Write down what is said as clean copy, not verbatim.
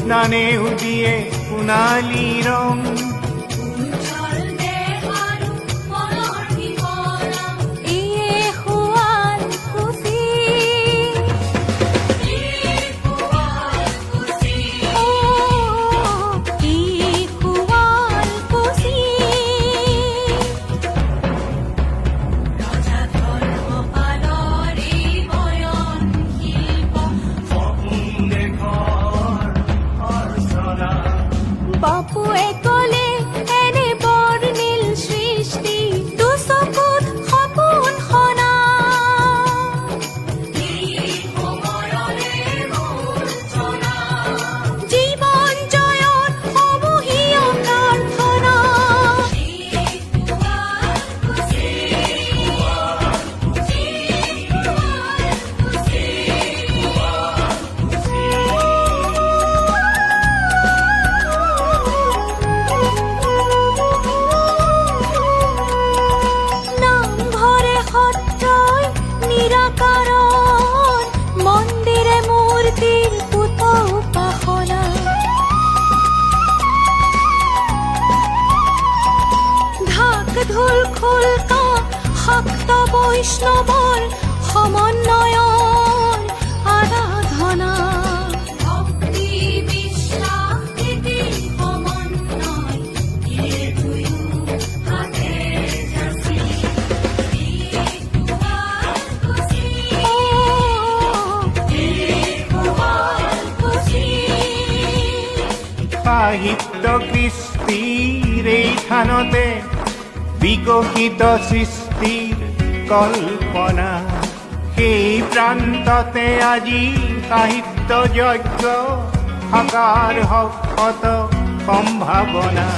স্নানে দিয়ে সোণালী ৰং বাপুৱে ক'লে এনে বৰ্ণিল সৃষ্টি দুচকুত সপোন সনা জীৱন জয়ত সমূহীয় প্ৰাৰ্থনা নামঘৰে সত্ৰই নিৰাকাৰণ মন্দিৰে মূৰ্তিৰ পুত উপাসনা ঢাক ঢোল খোলকা শাক্ত বৈষ্ণৱৰ সমন্বয়ৰ আৰাধনা ভক্তি বিশ্বাস প্ৰীতি সমন্বয় এই দুয়ো হাতে যাচি সাহিত্য কৃষ্টিৰ এই থানতে বিকশিত সৃষ্টিৰ কল্পনা সেই প্ৰান্ততে আজি সাহিত্য যজ্ঞ সাকাৰ হওক শত সম্ভাৱনা